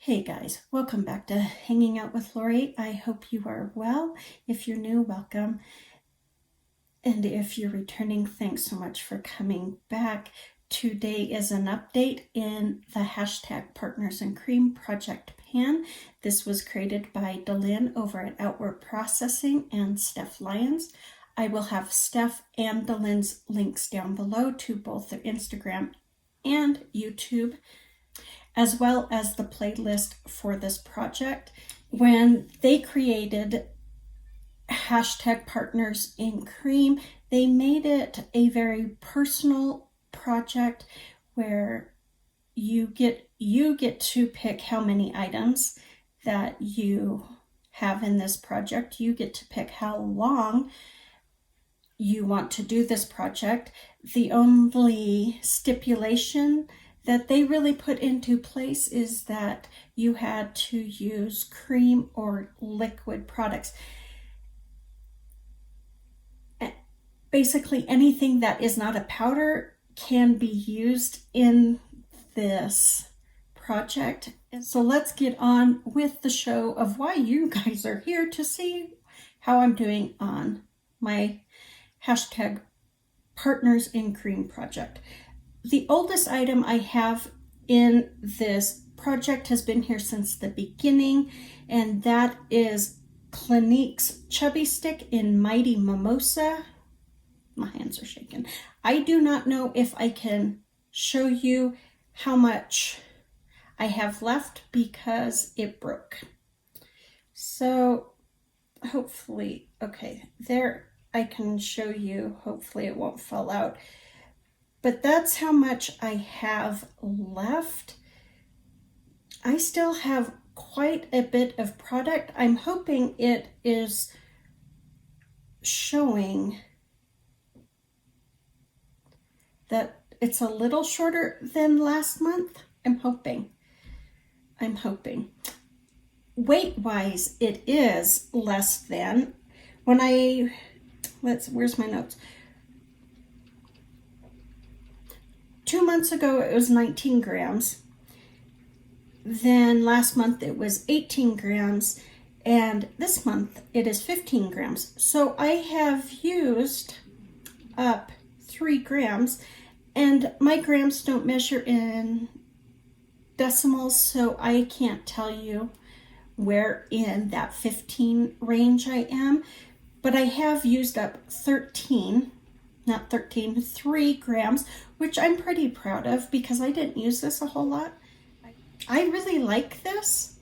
Hey guys, welcome back to Hanging Out with Lori. I hope you are well. If you're new, welcome. And if you're returning, thanks so much for coming back. Today is an update in the hashtag Partners in Cream Project Pan. This was created by DaLin over at Outward Processing and Steph Lyons. I will have Steph and DaLin's links down below to both their Instagram and YouTube, as well as the playlist for this project. When they created hashtag Partners in Cream, they made it a very personal project where you get to pick how many items that you have in this project. You get to pick how long you want to do this project. The only stipulation that they really put into place is that you had to use cream or liquid products. Basically, anything that is not a powder can be used in this project. And so let's get on with the show of why you guys are here to see how I'm doing on my hashtag Partners in Cream project. The oldest item I have in this project has been here since the beginning, and that is Clinique's Chubby Stick in Mighty Mimosa. My hands are shaking. I do not know if I can show you how much I have left because it broke. So hopefully, okay, there I can show you. Hopefully it won't fall out. But that's how much I have left. I still have quite a bit of product. I'm hoping it is showing that it's a little shorter than last month. I'm hoping. Weight-wise, it is less than when where's my notes? 2 months ago, it was 19 grams. Then last month, it was 18 grams. And this month, it is 15 grams. So I have used up 3 grams. And my grams don't measure in decimals, so I can't tell you where in that 15 range I am. But I have used up 3 grams, which I'm pretty proud of because I didn't use this a whole lot. I really like this.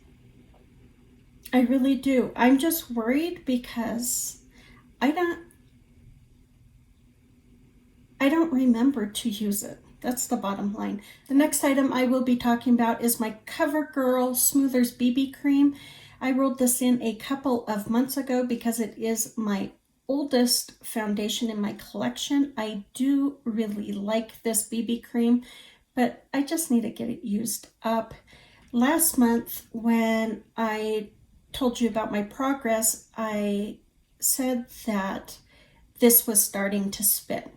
I really do. I'm just worried because I don't remember to use it. That's the bottom line. The next item I will be talking about is my CoverGirl Smoothers BB Cream. I rolled this in a couple of months ago because it is my oldest foundation in my collection. I do really like this BB cream, but I just need to get it used up. Last month, when I told you about my progress, I said that this was starting to spit.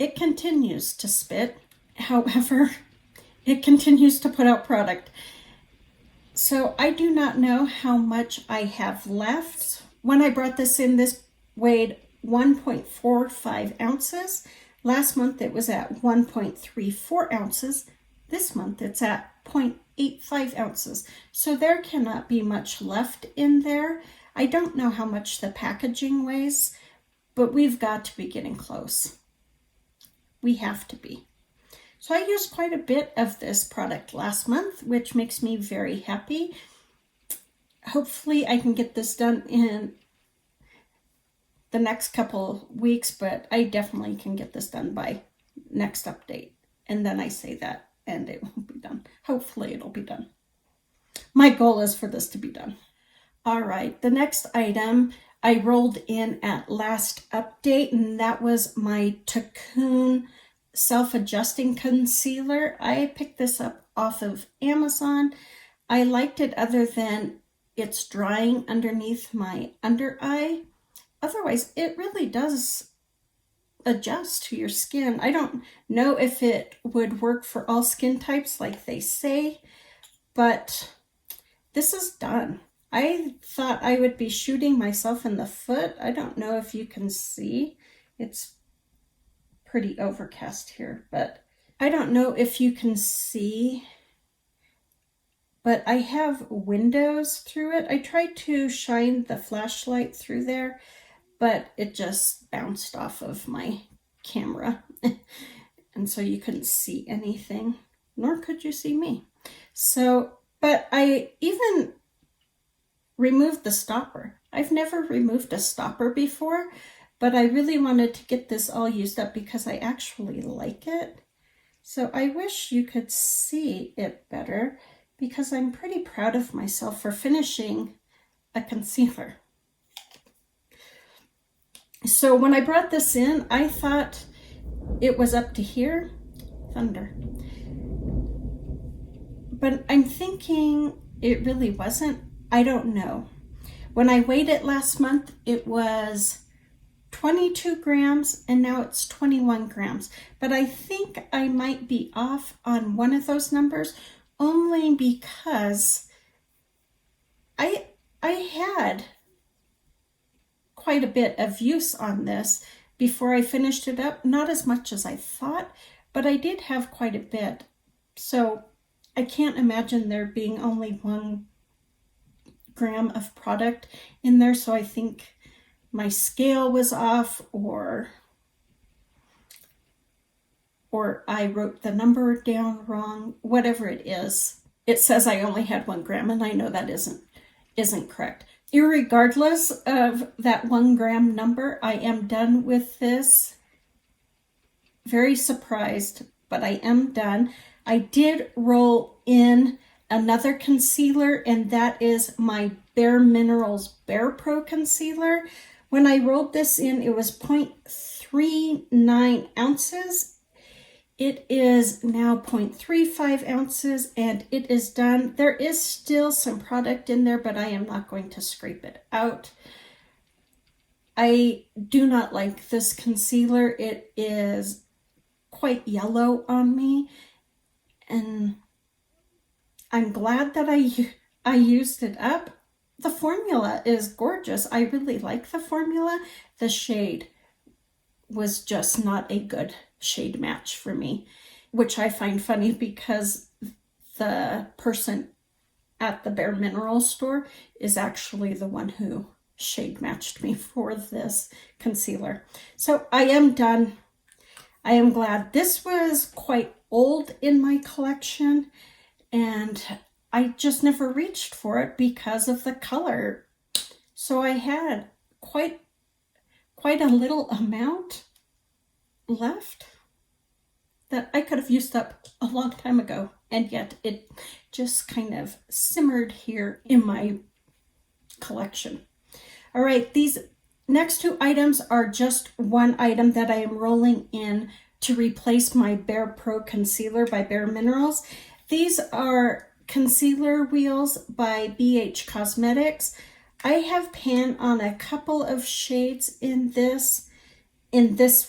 It continues to spit. However, it continues to put out product. So I do not know how much I have left. When I brought this in, this weighed 1.45 ounces. Last month it was at 1.34 ounces. This month it's at 0.85 ounces. So there cannot be much left in there. I don't know how much the packaging weighs, but we've got to be getting close. We have to be. So I used quite a bit of this product last month, which makes me very happy. Hopefully I can get this done in the next couple weeks, but I definitely can get this done by next update. And then I say that and it won't be done. Hopefully it'll be done. My goal is for this to be done. All right, the next item I rolled in at last update, and that was my Cocoon Self-Adjusting Concealer. I picked this up off of Amazon. I liked it other than it's drying underneath my under eye. Otherwise, it really does adjust to your skin. I don't know if it would work for all skin types like they say, but this is done. I thought I would be shooting myself in the foot. I don't know if you can see. It's pretty overcast here, but I don't know if you can see, but I have windows through it. I tried to shine the flashlight through there, but it just bounced off of my camera. And so you couldn't see anything, nor could you see me. So, but I even removed the stopper. I've never removed a stopper before, but I really wanted to get this all used up because I actually like it. So I wish you could see it better because I'm pretty proud of myself for finishing a concealer. So when I brought this in, I thought it was up to here. Thunder. But I'm thinking it really wasn't. I don't know. When I weighed it last month, it was 22 grams and now it's 21 grams. But I think I might be off on one of those numbers only because I had quite a bit of use on this before I finished it up. Not as much as I thought, but I did have quite a bit. So I can't imagine there being only 1 gram of product in there. So I think my scale was off, or I wrote the number down wrong. Whatever it is, it says I only had 1 gram, and I know that isn't correct. Irregardless of that 1 gram number, I am done with this. Very surprised, but I am done. I did roll in another concealer, and that is my Bare Minerals Bare Pro concealer. When I rolled this in, it was 0.39 ounces. It is now 0.35 ounces, and it is done. There is still some product in there, but I am not going to scrape it out. I do not like this concealer. It is quite yellow on me, and I'm glad that I used it up. The formula is gorgeous. I really like the formula. The shade was just not a good shade match for me, which I find funny because the person at the Bare Minerals store is actually the one who shade matched me for this concealer. So I am done. I am glad. This was quite old in my collection, and I just never reached for it because of the color. So I had quite a little amount left that I could have used up a long time ago, and yet it just kind of simmered here in my collection. All right, these next 2 items are just one item that I am rolling in to replace my Bare Pro concealer by Bare Minerals. These are concealer wheels by BH Cosmetics. I have pan on a couple of shades in this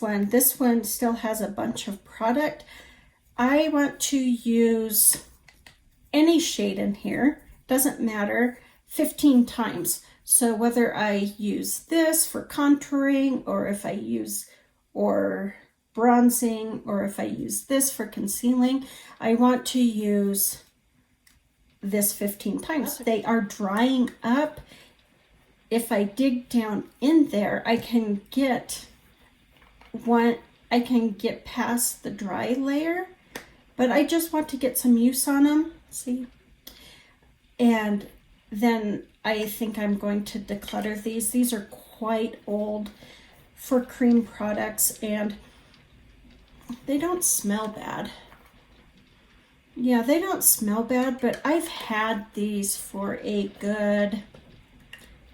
one. This one still has a bunch of product. I want to use any shade in here, doesn't matter, 15 times. So whether I use this for contouring, or if I use or bronzing, or if I use this for concealing, I want to use this 15 times. They are drying up. If I dig down in there, I can get past the dry layer, but I just want to get some use on them. See? And then I think I'm going to declutter these. These are quite old for cream products, and they don't smell bad. Yeah, they don't smell bad, but I've had these for a good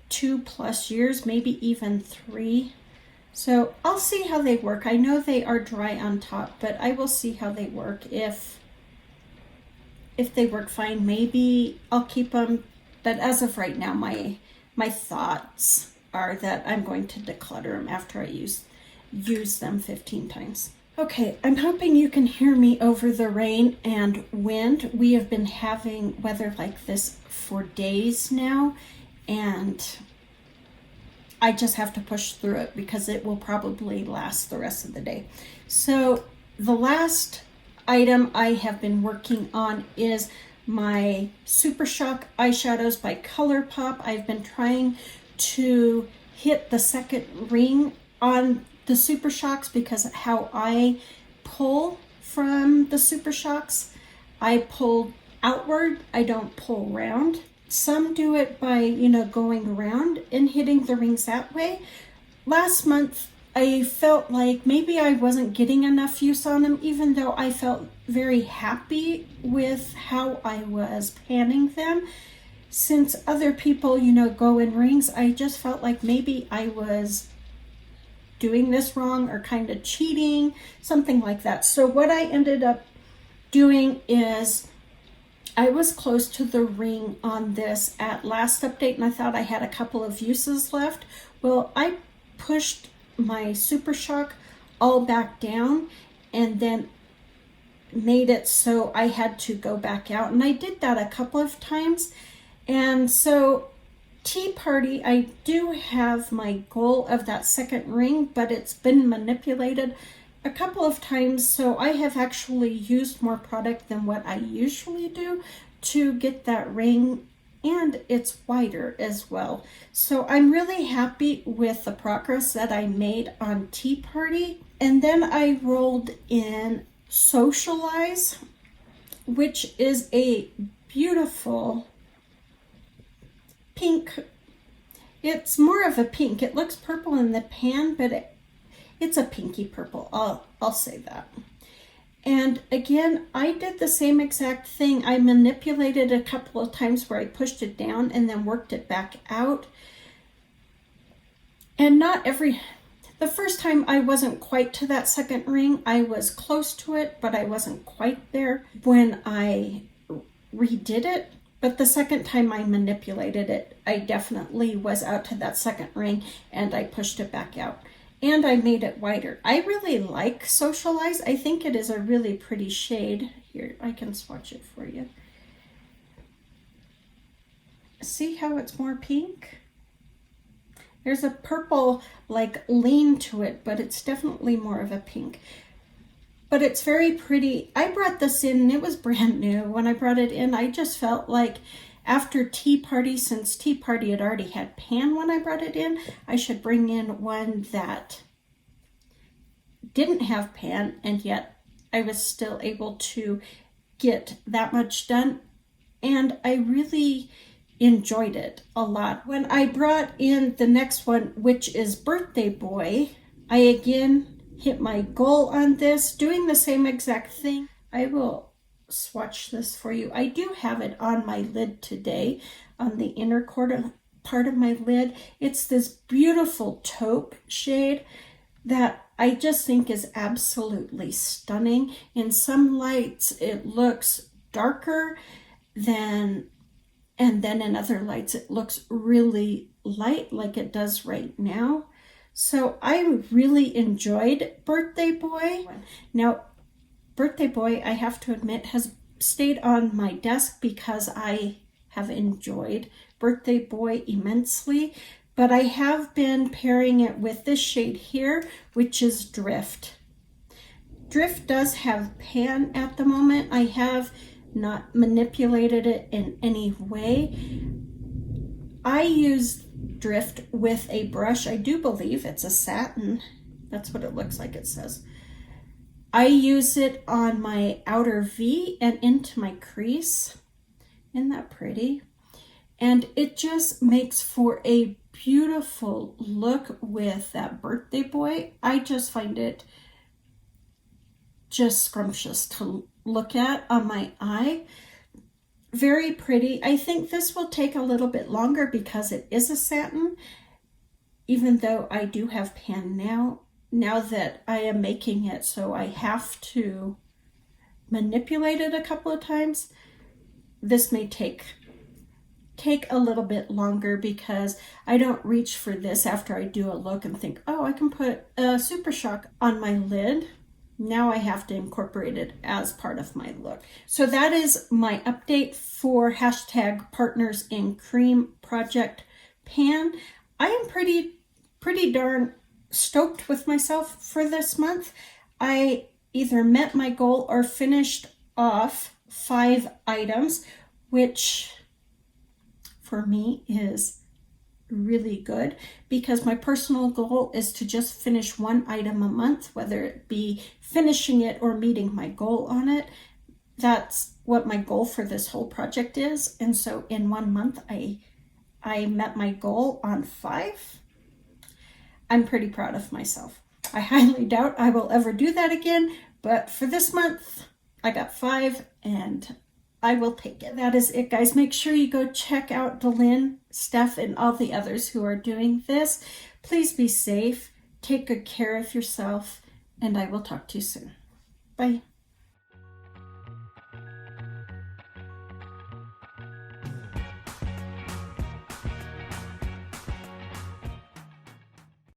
2+ years, maybe even 3. So I'll see how they work. I know they are dry on top, but I will see how they work. If they work fine, maybe I'll keep them. But as of right now, my thoughts are that I'm going to declutter them after I use them 15 times. Okay, I'm hoping you can hear me over the rain and wind. We have been having weather like this for days now, and I just have to push through it because it will probably last the rest of the day. So the last item I have been working on is my Super Shock eyeshadows by ColourPop. I've been trying to hit the second ring on the Super Shocks because how I pull from the Super Shocks, I pull outward, I don't pull round. Some do it by, going around and hitting the rings that way. Last month, I felt like maybe I wasn't getting enough use on them, even though I felt very happy with how I was panning them. Since other people, go in rings, I just felt like maybe I was doing this wrong or kind of cheating, something like that. So what I ended up doing is I was close to the ring on this at last update, and I thought I had a couple of uses left. Well, I pushed my Super Shock all back down and then made it so I had to go back out, and I did that a couple of times. And so Tea Party, I do have my goal of that second ring, but it's been manipulated a couple of times, so I have actually used more product than what I usually do to get that ring, and it's wider as well. So I'm really happy with the progress that I made on Tea Party. And then I rolled in Socialize, which is a beautiful pink. It's more of a pink. It looks purple in the pan, but it's a pinky purple. I'll say that. And again, I did the same exact thing. I manipulated a couple of times where I pushed it down and then worked it back out. And the first time I wasn't quite to that second ring. I was close to it, but I wasn't quite there when I redid it. But the second time I manipulated it, I definitely was out to that second ring and I pushed it back out. And I made it wider. I really like Socialize. I think it is a really pretty shade. Here, I can swatch it for you. See how it's more pink? There's a purple lean to it, but it's definitely more of a pink. But it's very pretty. I brought this in and it was brand new. When I brought it in, I just felt like after Tea Party, since Tea Party had already had pan when I brought it in, I should bring in one that didn't have pan, and yet I was still able to get that much done. And I really enjoyed it a lot. When I brought in the next one, which is Birthday Boy, I again hit my goal on this, doing the same exact thing. I will swatch this for you. I do have it on my lid today, on the inner part of my lid. It's this beautiful taupe shade that I just think is absolutely stunning. In some lights it looks darker and then in other lights it looks really light like it does right now. So I really enjoyed Birthday Boy. Now, Birthday Boy, I have to admit, has stayed on my desk because I have enjoyed Birthday Boy immensely, but I have been pairing it with this shade here, which is Drift. Drift does have pan at the moment. I have not manipulated it in any way. I use Drift with a brush. I do believe it's a satin. That's what it looks like, it says. I use it on my outer V and into my crease. Isn't that pretty? And it just makes for a beautiful look with that Birthday Boy. I just find it just scrumptious to look at on my eye. Very pretty. I think this will take a little bit longer because it is a satin, even though I do have pan now that I am making it, so I have to manipulate it a couple of times. This may take a little bit longer because I don't reach for this after I do a look and think, oh, I can put a Super Shock on my lid. Now I have to incorporate it as part of my look. So that is my update for hashtag Partners in Cream Project Pan. I am pretty darn stoked with myself for this month. I either met my goal or finished off 5 items, which for me is really good, because my personal goal is to just finish 1 item a month, whether it be finishing it or meeting my goal on it. That's what my goal for this whole project is. And so in 1 month, I met my goal on 5. I'm pretty proud of myself. I highly doubt I will ever do that again, but for this month, I got 5 and I will take it. That is it, guys. Make sure you go check out DaLin, Steph, and all the others who are doing this. Please be safe. Take good care of yourself, and I will talk to you soon. Bye.